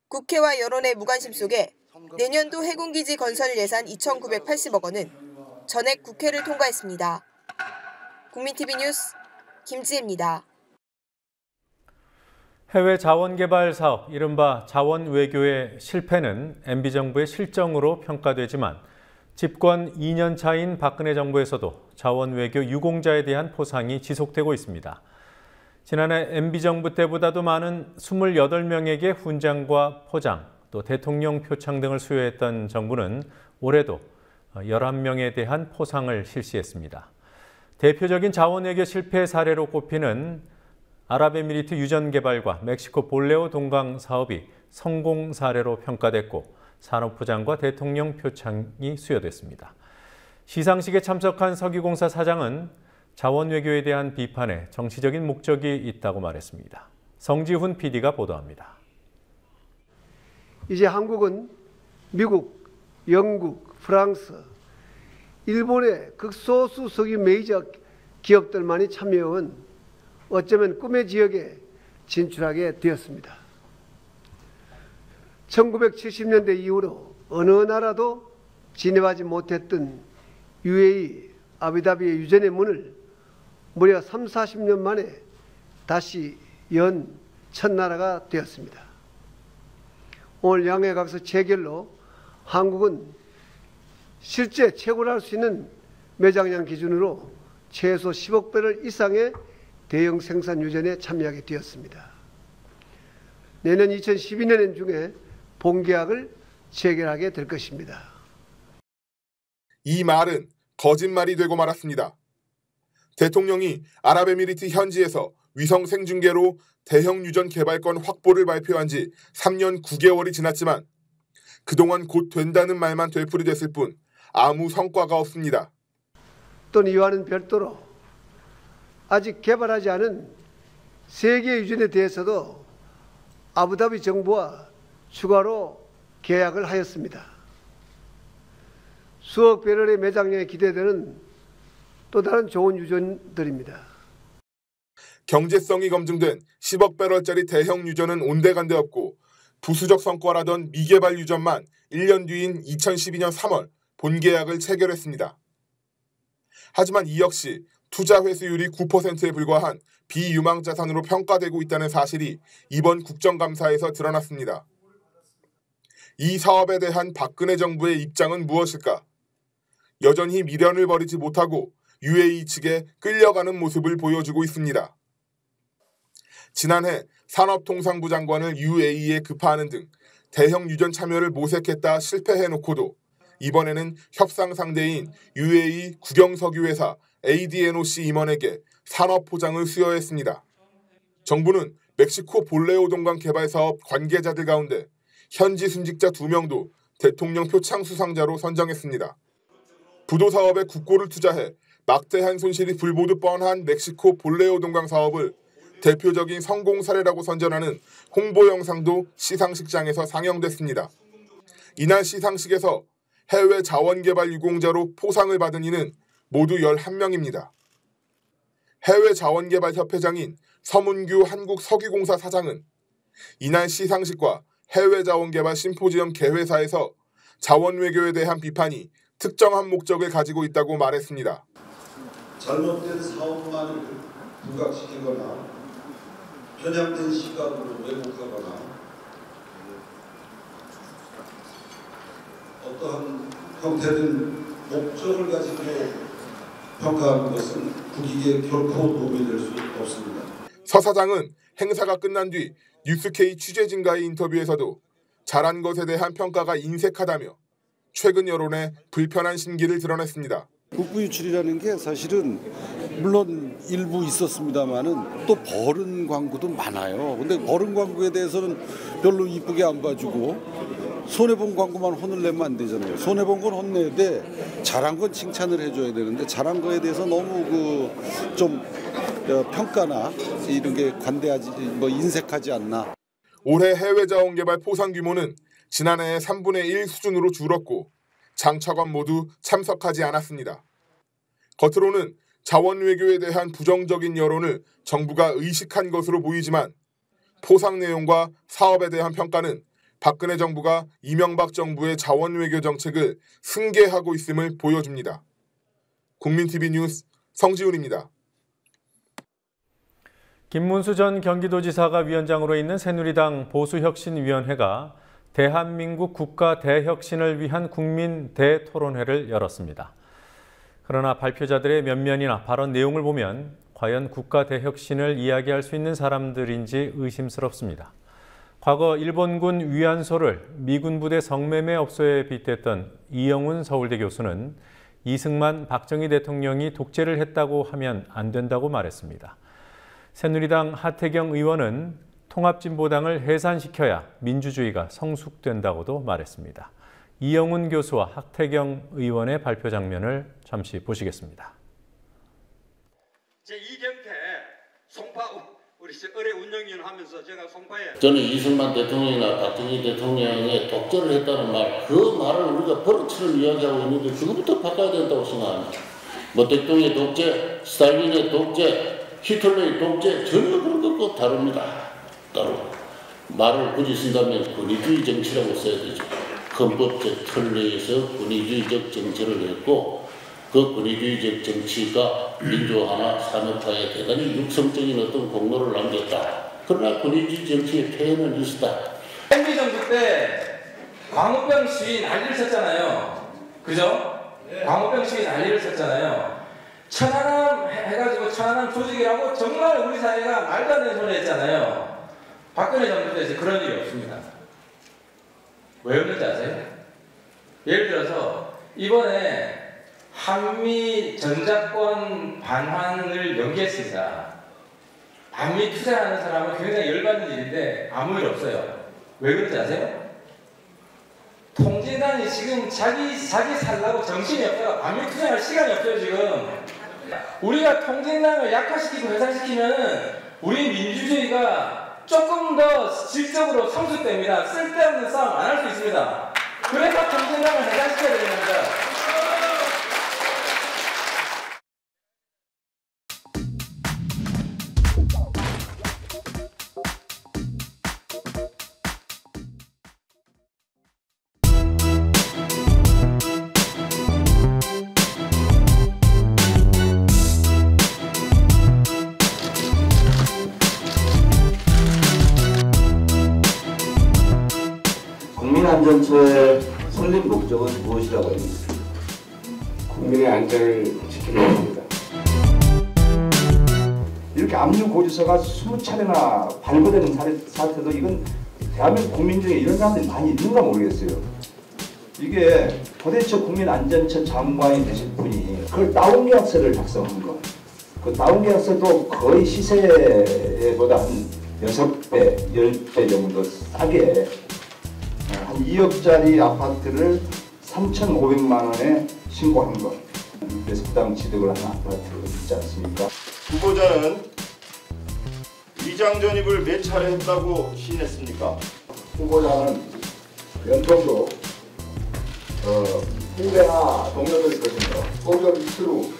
국회와 여론의 무관심 속에 내년도 해군기지 건설 예산 2,980억 원은 전액 국회를 통과했습니다. 국민TV 뉴스 김지혜입니다. 해외 자원개발 사업, 이른바 자원외교의 실패는 MB정부의 실정으로 평가되지만 집권 2년 차인 박근혜 정부에서도 자원외교 유공자에 대한 포상이 지속되고 있습니다. 지난해 MB정부 때보다도 많은 28명에게 훈장과 포장, 또 대통령 표창 등을 수여했던 정부는 올해도 11명에 대한 포상을 실시했습니다. 대표적인 자원외교 실패 사례로 꼽히는 아랍에미리트 유전개발과 멕시코 볼레오 동강 사업이 성공 사례로 평가됐고 산업부장과 대통령 표창이 수여됐습니다. 시상식에 참석한 석유공사 사장은 자원외교에 대한 비판에 정치적인 목적이 있다고 말했습니다. 성지훈 PD가 보도합니다. 이제 한국은 미국, 영국, 프랑스, 일본의 극소수 석유 메이저 기업들만이 참여한 어쩌면 꿈의 지역에 진출하게 되었습니다. 1970년대 이후로 어느 나라도 진입하지 못했던 UAE, 아부다비의 유전의 문을 무려 30-40년 만에 다시 연 첫 나라가 되었습니다. 오늘 양해각서 체결로 한국은 실제 채굴할 수 있는 매장량 기준으로 최소 10억 배럴 이상의 대형 생산 유전에 참여하게 되었습니다. 내년 2012년 중에 본계약을 체결하게 될 것입니다. 이 말은 거짓말이 되고 말았습니다. 대통령이 아랍에미리트 현지에서 위성 생중계로 대형 유전 개발권 확보를 발표한 지 3년 9개월이 지났지만 그동안 곧 된다는 말만 되풀이됐을 뿐 아무 성과가 없습니다. 또는 이와는 별도로 아직 개발하지 않은 3개 유전에 대해서도 아부다비 정부와 추가로 계약을 하였습니다. 수억 배럴의 매장량에 기대되는 또 다른 좋은 유전들입니다. 경제성이 검증된 10억 배럴짜리 대형 유전은 온데간데 없고 부수적 성과라던 미개발 유전만 1년 뒤인 2012년 3월 본계약을 체결했습니다. 하지만 이 역시 투자 회수율이 9%에 불과한 비유망 자산으로 평가되고 있다는 사실이 이번 국정감사에서 드러났습니다. 이 사업에 대한 박근혜 정부의 입장은 무엇일까? 여전히 미련을 버리지 못하고 UAE 측에 끌려가는 모습을 보여주고 있습니다. 지난해 산업통상부 장관을 UAE에 급파하는 등 대형 유전 참여를 모색했다 실패해놓고도 이번에는 협상 상대인 UAE 국영석유회사 ADNOC 임원에게 산업 포장을 수여했습니다. 정부는 멕시코 볼레오 동강 개발 사업 관계자들 가운데 현지 순직자 2명도 대통령 표창 수상자로 선정했습니다. 부도 사업에 국고를 투자해 막대한 손실이 불보듯 뻔한 멕시코 볼레오 동강 사업을 대표적인 성공 사례라고 선전하는 홍보 영상도 시상식장에서 상영됐습니다. 이날 시상식에서 해외 자원개발 유공자로 포상을 받은 이는 모두 11명입니다. 해외 자원개발 협회장인 서문규 한국석유공사 사장은 이날 시상식과 해외 자원개발 심포지엄 개회사에서 자원 외교에 대한 비판이 특정한 목적을 가지고 있다고 말했습니다. 잘못된 사업만을 부각시키거나 편향된 시각으로 왜곡하거나 어떠한 형태든 목적을 가지고 평가하는 것은 국익에 결코 도움이 될 수 없습니다. 서 사장은 행사가 끝난 뒤 뉴스K 취재진과의 인터뷰에서도 잘한 것에 대한 평가가 인색하다며 최근 여론에 불편한 심기를 드러냈습니다. 국부 유출이라는 게 사실은 물론 일부 있었습니다만은 또 버른 광고도 많아요. 근데 버른 광고에 대해서는 별로 이쁘게 안 봐주고 손해본 광고만 혼을 내면 안 되잖아요. 손해본 건 혼내야 돼. 잘한 건 칭찬을 해줘야 되는데 잘한 거에 대해서 너무 좀 평가나 이런 게 관대하지 인색하지 않나. 올해 해외 자원 개발 포상 규모는 지난해의 3분의 1 수준으로 줄었고 장차관 모두 참석하지 않았습니다. 겉으로는 자원 외교에 대한 부정적인 여론을 정부가 의식한 것으로 보이지만 포상 내용과 사업에 대한 평가는 박근혜 정부가 이명박 정부의 자원 외교 정책을 승계하고 있음을 보여줍니다. 국민TV 뉴스 성지훈입니다. 김문수 전 경기도지사가 위원장으로 있는 새누리당 보수혁신위원회가 대한민국 국가 대혁신을 위한 국민 대토론회를 열었습니다. 그러나 발표자들의 면면이나 발언 내용을 보면 과연 국가 대혁신을 이야기할 수 있는 사람들인지 의심스럽습니다. 과거 일본군 위안소를 미군 부대 성매매 업소에 빗댔던 이영훈 서울대 교수는 이승만, 박정희 대통령이 독재를 했다고 하면 안 된다고 말했습니다. 새누리당 하태경 의원은 통합진보당을 해산시켜야 민주주의가 성숙된다고도 말했습니다. 이영훈 교수와 하태경 의원의 발표 장면을 잠시 보시겠습니다. 제2경태 송파 우리 의뢰 운영위원 하면서 제가 송파에 저는 이승만 대통령이나 박정희 대통령의 독재를 했다는 말, 그 말을 우리가 버릇처럼 이야기하고 있는데 그것부터 바꿔야 된다고 생각합니다. 뭐 대통령의 독재, 스탈린의 독재, 히틀러의 독재 전혀 그런 것과 다릅니다. 따로 말을 굳이 쓴다면 권위주의 정치라고 써야 되죠. 헌법적 틀 내에서 권위주의적 정치를 했고 그 권위주의적 정치가 민주화나 산업화에 대단히 육성적인 어떤 공로를 남겼다. 그러나 권위주의 정치의 폐해는 있었다. MB 정부 때 광우병 시위 난리를 쳤잖아요. 그죠? 광우병 시위 난리를 쳤잖아요. 천안함 해가지고 천안함 조직이라고 정말 우리 사회가 말도 안 되는 소리 했잖아요. 박근혜 정부 때 그런 일이 없습니다. 왜 없는지 아세요? 예를 들어서 이번에 한미 전자권 반환을 연기했습니다. 반미 투자하는 사람은 굉장히 열받는 일인데 아무 일 없어요. 왜 그런지 아세요? 통진당이 지금 자기 살라고 정신이 없다가 반미 투자할 시간이 없어요 지금. 우리가 통진당을 약화시키고 해산시키면은 우리 민주주의가 조금 더 질적으로 성숙됩니다. 쓸데없는 싸움 안 할 수 있습니다. 그래서 통진당을 해산시켜야 되는 겁니다. 국민안전처의 설립 목적은 무엇이라고 합니까? 국민의 안전을 지키는 것입니다. 이렇게 압류 고지서가 20차례나 발부되는 사태도 이건 대한민국 국민 중에 이런 사람들이 많이 있는가 모르겠어요. 이게 도대체 국민안전처 장관이 되신 분이 그걸 다운계약서를 작성한 거. 그 다운계약서도 거의 시세보다 한 6배, 10배 정도 싸게 한 2억짜리 아파트를 3,500만 원에 신고한 것. 그래서 부당 취득을 한 아파트가 있지 않습니까? 후보자는 위장 전입을 몇 차례 했다고 시인했습니까? 후보자는 연통도 후배나 동료들이 것입니다. 공격 이틀 후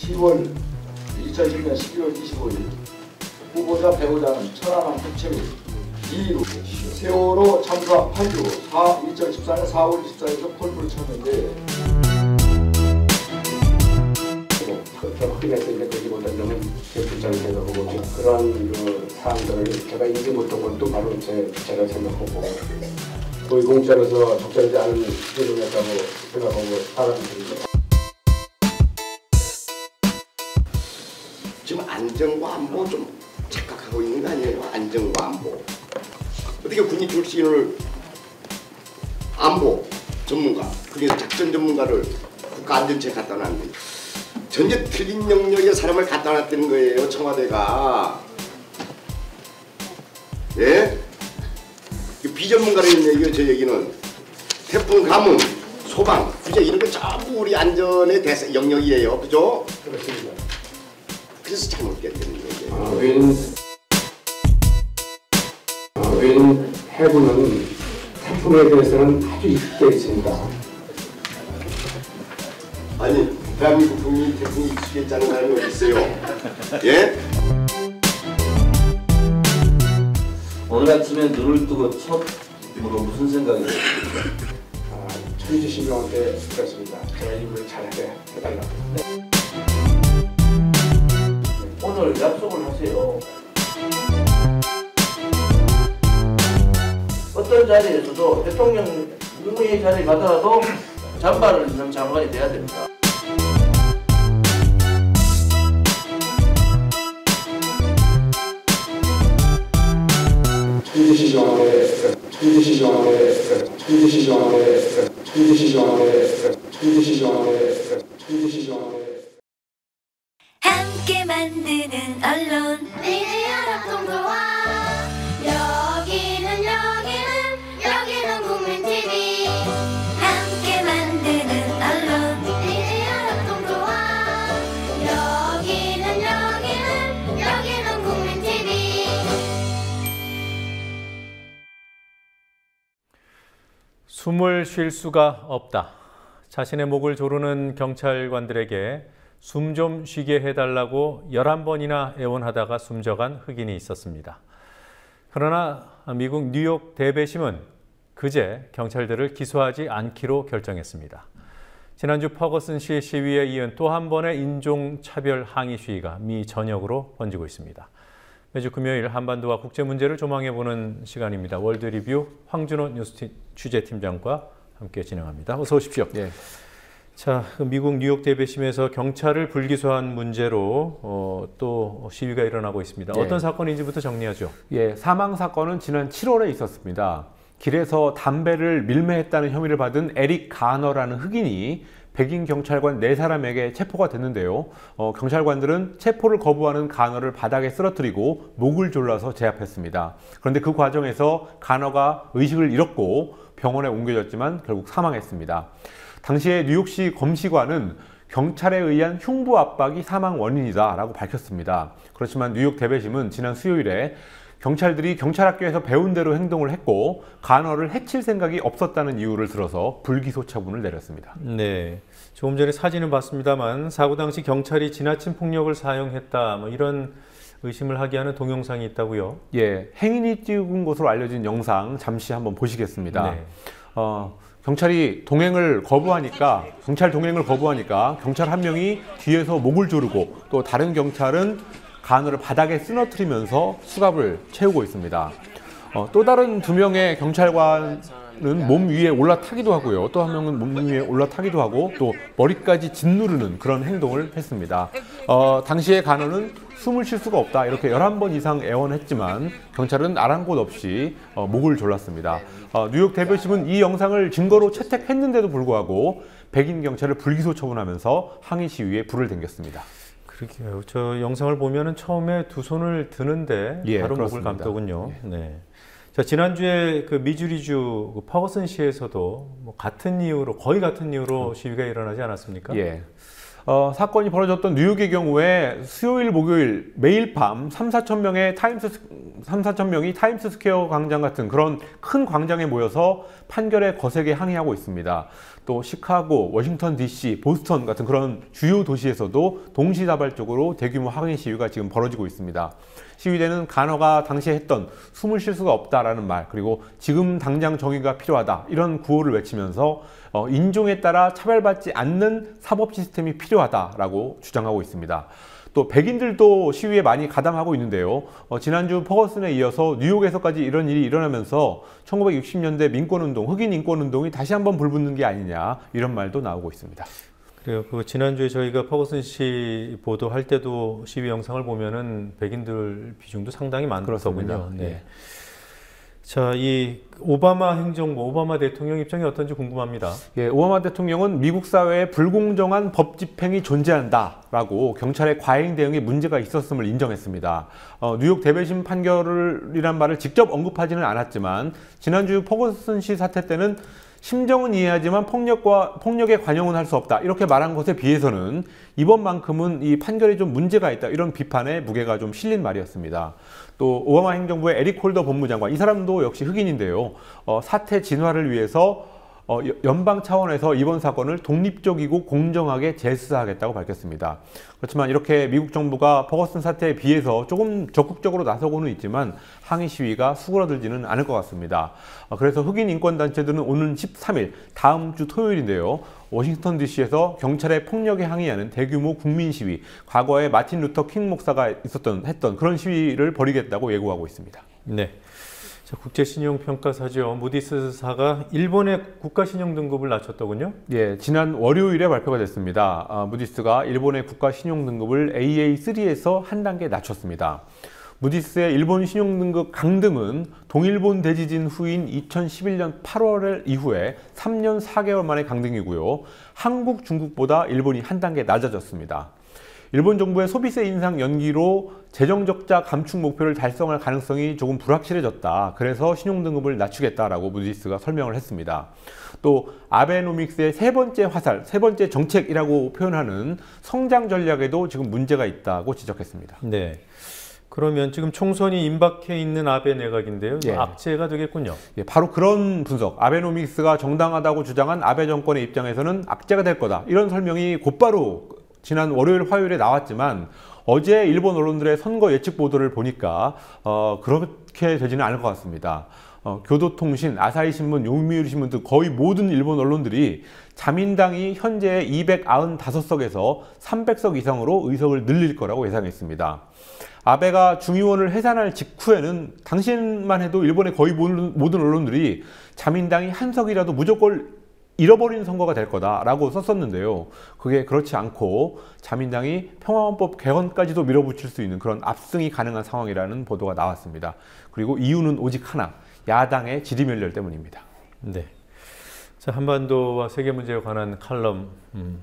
10월 2010년 11월 25일 후보자 배우자는 천안함 부채로 2일 후 세월호 참사 8주 2014년 4월 24일에서 폴부를 쳤는데 확인해서 이제 거기 못한다면 결정장이 되고 그런 그 사항들을 제가 인지 못한 것도 바로 제가 생각하고 거의 공짜로서 적절하지 않은 기준을 했다고 생각하고 받아들입니다. 지금 안전과 안보 좀 착각하고 있는 거 아니에요? 안전과 안보. 어떻게 군인 출신을 안보 전문가, 그게 작전 전문가를 국가안전처에 갖다 놨는데 전혀 틀린 영역에 사람을 갖다 놨다는 거예요, 청와대가. 예? 비전문가라는 얘기예요, 저 얘기는. 태풍, 가뭄, 소방, 규제 이런 거 전부 우리 안전의 영역이에요, 그죠? 그렇습니다. 그래서 잘못됐다는 얘기예요. 웬 해군은 태풍에 대해서는 아주 익숙해 있습니다. 아니, 대한민국 국민이 태풍이 익숙했다는 사람이 어디 있어요? 예? 오늘 아침에 눈을 뜨고 첫 무슨 생각이 들었어요? 천지신명한테 그랬습니다. 제가 이걸 잘 해달라고. 오늘 약속을 하세요. 어떤 자리에서도 대통령 국무회의 자리에 가더라도 잠바를 입는 장관이 돼야 됩니다. 함께 만드는 언론 미디어 통도와 여기는 국민TV 함께 만드는 언론 미디어 통도와 여기는 국민TV. 숨을 쉴 수가 없다. 자신의 목을 조르는 경찰관들에게 숨 좀 쉬게 해달라고 11번이나 애원하다가 숨져간 흑인이 있었습니다. 그러나 미국 뉴욕 대배심은 그제 경찰들을 기소하지 않기로 결정했습니다. 지난주 퍼거슨시 시위에 이은 또 한 번의 인종차별 항의 시위가 미 전역으로 번지고 있습니다. 매주 금요일 한반도와 국제 문제를 조망해보는 시간입니다. 월드리뷰 황준호 뉴스 취재팀장과 함께 진행합니다. 어서 오십시오. 네. 자, 미국 뉴욕 대배심에서 경찰을 불기소한 문제로 또 시위가 일어나고 있습니다. 어떤 사건인지부터 정리하죠. 예, 사망 사건은 지난 7월에 있었습니다. 길에서 담배를 밀매했다는 혐의를 받은 에릭 가너라는 흑인이 백인 경찰관 4사람에게 체포가 됐는데요. 경찰관들은 체포를 거부하는 간호를 바닥에 쓰러뜨리고 목을 졸라서 제압했습니다. 그런데 그 과정에서 간호가 의식을 잃었고 병원에 옮겨졌지만 결국 사망했습니다. 당시에 뉴욕시 검시관은 경찰에 의한 흉부 압박이 사망 원인이다 라고 밝혔습니다. 그렇지만 뉴욕 대배심은 지난 수요일에 경찰들이 경찰학교에서 배운 대로 행동을 했고 간호를 해칠 생각이 없었다는 이유를 들어서 불기소 처분을 내렸습니다. 네, 조금 전에 사진을 봤습니다만 사고 당시 경찰이 지나친 폭력을 사용했다 뭐 이런 의심을 하게 하는 동영상이 있다고요? 예, 행인이 찍은 것으로 알려진 영상 잠시 한번 보시겠습니다. 네. 경찰 동행을 거부하니까 경찰 한 명이 뒤에서 목을 조르고 또 다른 경찰은 간호를 바닥에 쓰러뜨리면서 수갑을 채우고 있습니다. 또 다른 2명의 경찰관은 몸 위에 올라타기도 하고요. 또 한 명은 몸 위에 올라타기도 하고 또 머리까지 짓누르는 그런 행동을 했습니다. 당시에 간호는 숨을 쉴 수가 없다 이렇게 11번 이상 애원했지만 경찰은 아랑곳 없이 목을 졸랐습니다. 뉴욕 대배심은 이 영상을 증거로 채택했는데도 불구하고 백인 경찰을 불기소 처분하면서 항의 시위에 불을 댕겼습니다. 그러게요. 저 영상을 보면은 처음에 2 손을 드는데 바로 목을 감더군요. 네. 자, 지난주에 그 미주리주 퍼거슨 시에서도 뭐 거의 같은 이유로 시위가 일어나지 않았습니까? 예. 사건이 벌어졌던 뉴욕의 경우에 수요일, 목요일 매일 밤 3-4천 명이 타임스 스퀘어 광장 같은 그런 큰 광장에 모여서 판결에 거세게 항의하고 있습니다. 또 시카고, 워싱턴 DC, 보스턴 같은 그런 주요 도시에서도 동시다발적으로 대규모 항의 시위가 지금 벌어지고 있습니다. 시위대는 간호가 당시에 했던 숨을 쉴 수가 없다라는 말, 그리고 지금 당장 정의가 필요하다 이런 구호를 외치면서 인종에 따라 차별받지 않는 사법 시스템이 필요하다라고 주장하고 있습니다. 또 백인들도 시위에 많이 가담하고 있는데요. 지난주 퍼거슨에 이어서 뉴욕에서까지 이런 일이 일어나면서 1960년대 민권운동, 흑인 인권운동이 다시 한번 불붙는 게 아니냐 이런 말도 나오고 있습니다. 그래요. 지난주에 저희가 퍼거슨 씨 보도할 때도 시위 영상을 보면은 백인들 비중도 상당히 많더군요. 네. 예. 자, 이 오바마 행정부, 오바마 대통령 입장이 어떤지 궁금합니다. 예, 오바마 대통령은 미국 사회에 불공정한 법 집행이 존재한다라고 경찰의 과잉 대응에 문제가 있었음을 인정했습니다. 뉴욕 대배심 판결이란 말을 직접 언급하지는 않았지만 지난주 퍼거슨 씨 사태 때는 심정은 이해하지만 폭력에 관용은 할 수 없다 이렇게 말한 것에 비해서는 이번만큼은 이 판결에 좀 문제가 있다 이런 비판에 무게가 좀 실린 말이었습니다. 또 오바마 행정부의 에릭 홀더 법무장관, 이 사람도 역시 흑인인데요. 사태 진화를 위해서 연방 차원에서 이번 사건을 독립적이고 공정하게 재수사하겠다고 밝혔습니다. 그렇지만 이렇게 미국 정부가 퍼거슨 사태에 비해서 조금 적극적으로 나서고는 있지만 항의 시위가 수그러들지는 않을 것 같습니다. 그래서 흑인 인권단체들은 오는 13일 다음 주 토요일인데요. 워싱턴 DC에서 경찰의 폭력에 항의하는 대규모 국민 시위, 과거에 마틴 루터 킹 목사가 했던 그런 시위를 벌이겠다고 예고하고 있습니다. 네. 국제신용평가사죠. 무디스사가 일본의 국가신용등급을 낮췄더군요. 예, 지난 월요일에 발표가 됐습니다. 무디스가 일본의 국가신용등급을 AA3에서 한 단계 낮췄습니다. 무디스의 일본 신용등급 강등은 동일본 대지진 후인 2011년 8월 이후에 3년 4개월 만의 강등이고요. 한국, 중국보다 일본이 한 단계 낮아졌습니다. 일본 정부의 소비세 인상 연기로 재정적자 감축 목표를 달성할 가능성이 조금 불확실해졌다. 그래서 신용등급을 낮추겠다라고 무디스가 설명을 했습니다. 또 아베노믹스의 세 번째 화살, 세 번째 정책이라고 표현하는 성장 전략에도 지금 문제가 있다고 지적했습니다. 네. 그러면 지금 총선이 임박해 있는 아베 내각인데요. 예. 악재가 되겠군요. 예, 바로 그런 분석. 아베노믹스가 정당하다고 주장한 아베 정권의 입장에서는 악재가 될 거다. 이런 설명이 곧바로 지난 월요일, 화요일에 나왔지만 어제 일본 언론들의 선거 예측 보도를 보니까 그렇게 되지는 않을 것 같습니다. 교도통신, 아사히신문, 요미우리신문 등 거의 모든 일본 언론들이 자민당이 현재 295석에서 300석 이상으로 의석을 늘릴 거라고 예상했습니다. 아베가 중의원을 해산할 직후에는 당시만 해도 일본의 거의 모든 언론들이 자민당이 한 석이라도 무조건 잃어버리는 선거가 될 거다라고 썼었는데요. 그게 그렇지 않고 자민당이 평화헌법 개헌까지도 밀어붙일 수 있는 그런 압승이 가능한 상황이라는 보도가 나왔습니다. 그리고 이유는 오직 하나, 야당의 지리멸렬 때문입니다. 네. 자, 한반도와 세계 문제에 관한 칼럼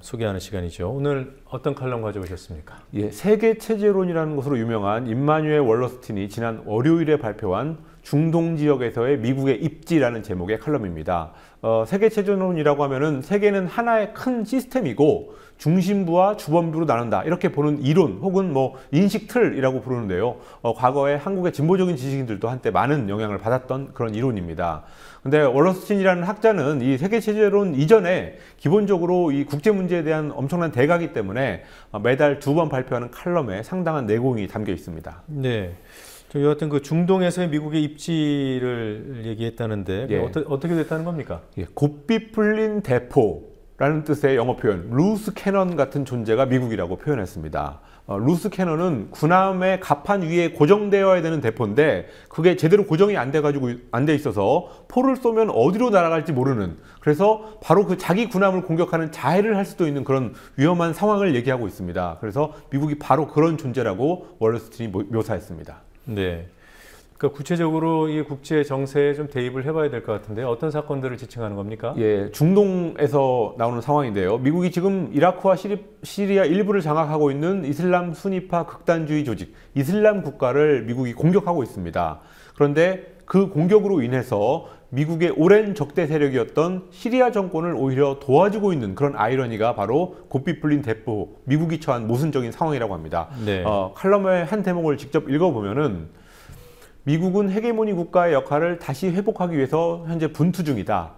소개하는 시간이죠. 오늘 어떤 칼럼 가져오셨습니까? 예, 세계 체제론이라는 것으로 유명한 임마뉴엘 월러스틴이 지난 월요일에 발표한 중동 지역에서의 미국의 입지라는 제목의 칼럼입니다. 세계 체제론이라고 하면은 세계는 하나의 큰 시스템이고 중심부와 주범부로 나눈다 이렇게 보는 이론 혹은 뭐 인식 틀이라고 부르는데요. 과거에 한국의 진보적인 지식인들도 한때 많은 영향을 받았던 그런 이론입니다. 근데 월러스틴이라는 학자는 이 세계 체제론 이전에 기본적으로 이 국제 문제에 대한 엄청난 대가기 때문에 매달 2번 발표하는 칼럼에 상당한 내공이 담겨 있습니다. 네. 여하튼 그 중동에서의 미국의 입지를 얘기했다는데 예. 어떻게 됐다는 겁니까? 예, 곱비 풀린 대포라는 뜻의 영어 표현 루스 캐넌 같은 존재가 미국이라고 표현했습니다. 루스 캐넌은 군함의 갑판 위에 고정되어야 되는 대포인데 그게 제대로 고정이 안 돼 있어서 포를 쏘면 어디로 날아갈지 모르는, 그래서 바로 그 자기 군함을 공격하는 자해를 할 수도 있는 그런 위험한 상황을 얘기하고 있습니다. 그래서 미국이 바로 그런 존재라고 월러스틴이 묘사했습니다. 네. 그러니까 구체적으로 이 국제 정세에 좀 대입을 해봐야 될 것 같은데 어떤 사건들을 지칭하는 겁니까? 예, 중동에서 나오는 상황인데요. 미국이 지금 이라크와 시리아 일부를 장악하고 있는 이슬람 순위파 극단주의 조직 이슬람 국가를 미국이 공격하고 있습니다. 그런데 그 공격으로 인해서 미국의 오랜 적대 세력이었던 시리아 정권을 오히려 도와주고 있는 그런 아이러니가 바로 곱비 풀린 대포, 미국이 처한 모순적인 상황이라고 합니다. 네. 칼럼의 한 대목을 직접 읽어보면은 미국은 헤게모니 국가의 역할을 다시 회복하기 위해서 현재 분투 중이다.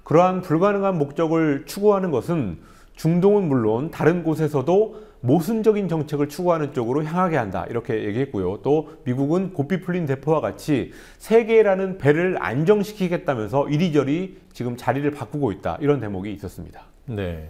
그러한 불가능한 목적을 추구하는 것은 중동은 물론 다른 곳에서도 모순적인 정책을 추구하는 쪽으로 향하게 한다. 이렇게 얘기했고요. 또 미국은 곱비 풀린 대포와 같이 세계라는 배를 안정시키겠다면서 이리저리 지금 자리를 바꾸고 있다. 이런 대목이 있었습니다. 네.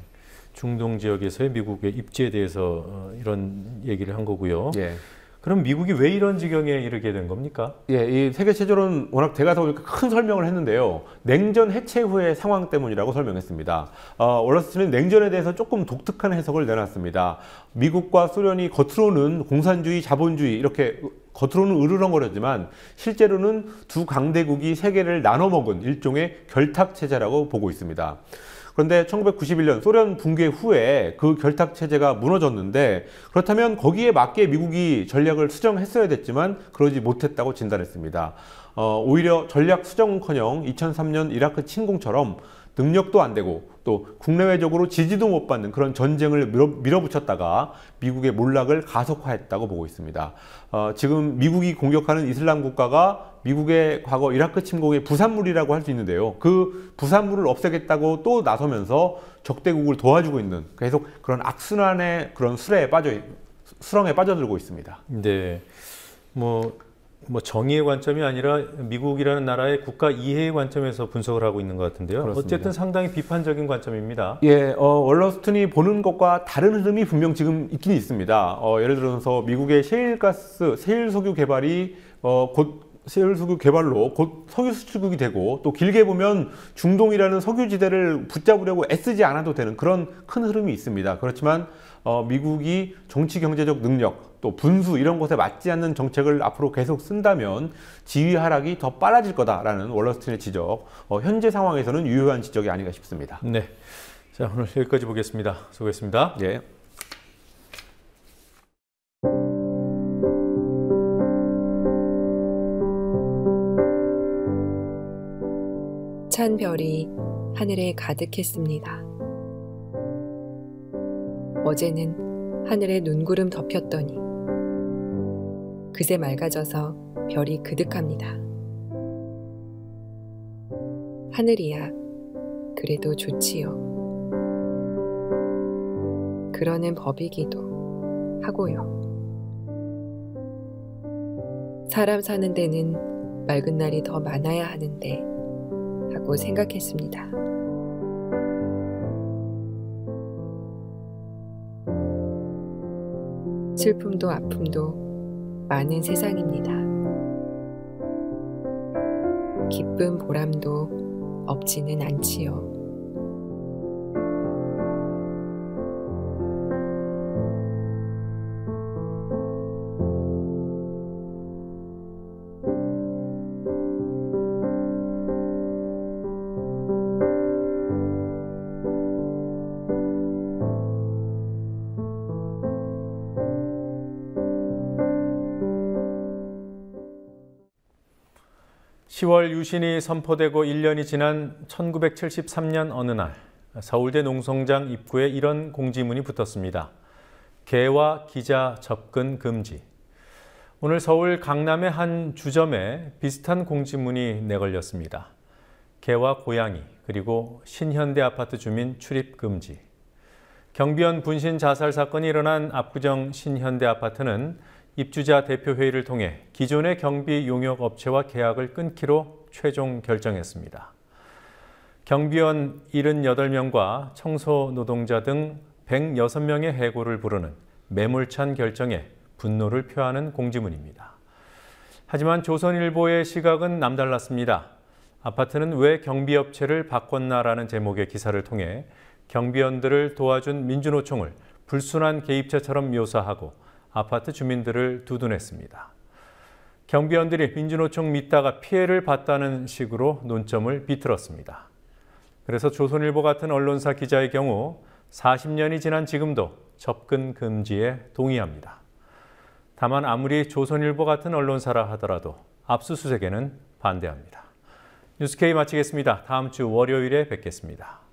중동 지역에서의 미국의 입지에 대해서 이런 얘기를 한 거고요. 예. 그럼 미국이 왜 이런 지경에 이르게 된 겁니까? 예, 이 세계 체제론 워낙 대가다 보니까 큰 설명을 했는데요. 냉전 해체 후의 상황 때문이라고 설명했습니다. 월러스틴은 냉전에 대해서 조금 독특한 해석을 내놨습니다. 미국과 소련이 겉으로는 공산주의, 자본주의 이렇게 겉으로는 으르렁거렸지만 실제로는 두 강대국이 세계를 나눠먹은 일종의 결탁체제라고 보고 있습니다. 그런데 1991년 소련 붕괴 후에 그 결탁체제가 무너졌는데 그렇다면 거기에 맞게 미국이 전략을 수정했어야 됐지만 그러지 못했다고 진단했습니다. 오히려 전략 수정은커녕 2003년 이라크 침공처럼 능력도 안 되고 또 국내외적으로 지지도 못 받는 그런 전쟁을 밀어붙였다가 미국의 몰락을 가속화했다고 보고 있습니다. 지금 미국이 공격하는 이슬람 국가가 미국의 과거 이라크 침공의 부산물이라고 할 수 있는데요. 그 부산물을 없애겠다고 또 나서면서 적대국을 도와주고 있는 계속 그런 악순환의 그런 수렁에 빠져들고 있습니다. 네. 뭐 정의의 관점이 아니라 미국이라는 나라의 국가 이해의 관점에서 분석을 하고 있는 것 같은데요. 그렇습니다. 어쨌든 상당히 비판적인 관점입니다. 예, 월러스틴이 보는 것과 다른 흐름이 분명 지금 있긴 있습니다. 예를 들어서 미국의 셰일석유 개발이 셰일석유 개발로 곧 석유 수출국이 되고 또 길게 보면 중동이라는 석유지대를 붙잡으려고 애쓰지 않아도 되는 그런 큰 흐름이 있습니다. 그렇지만 미국이 정치 경제적 능력 또 분수 이런 것에 맞지 않는 정책을 앞으로 계속 쓴다면 지위 하락이 더 빨라질 거다라는 월러스틴의 지적, 현재 상황에서는 유효한 지적이 아닌가 싶습니다. 네, 자 오늘 여기까지 보겠습니다. 수고했습니다. 예. 찬 별이 하늘에 가득했습니다. 어제는 하늘에 눈구름 덮였더니 그새 맑아져서 별이 그득합니다. 하늘이야, 그래도 좋지요. 그러는 법이기도 하고요. 사람 사는 데는 맑은 날이 더 많아야 하는데 하고 생각했습니다. 슬픔도 아픔도 많은 세상입니다. 기쁨 보람도 없지는 않지요. 10월 유신이 선포되고 1년이 지난 1973년 어느 날 서울대 농성장 입구에 이런 공지문이 붙었습니다. 개와 기자 접근 금지. 오늘 서울 강남의 한 주점에 비슷한 공지문이 내걸렸습니다. 개와 고양이 그리고 신현대 아파트 주민 출입 금지. 경비원 분신 자살 사건이 일어난 압구정 신현대 아파트는 입주자 대표회의를 통해 기존의 경비 용역 업체와 계약을 끊기로 최종 결정했습니다. 경비원 78명과 청소 노동자 등 106명의 해고를 부르는 매몰찬 결정에 분노를 표하는 공지문입니다. 하지만 조선일보의 시각은 남달랐습니다. 아파트는 왜 경비업체를 바꿨나라는 제목의 기사를 통해 경비원들을 도와준 민주노총을 불순한 개입처처럼 묘사하고 아파트 주민들을 두둔했습니다. 경비원들이 민주노총 믿다가 피해를 봤다는 식으로 논점을 비틀었습니다. 그래서 조선일보 같은 언론사 기자의 경우 40년이 지난 지금도 접근 금지에 동의합니다. 다만 아무리 조선일보 같은 언론사라 하더라도 압수수색에는 반대합니다. 뉴스K 마치겠습니다. 다음 주 월요일에 뵙겠습니다.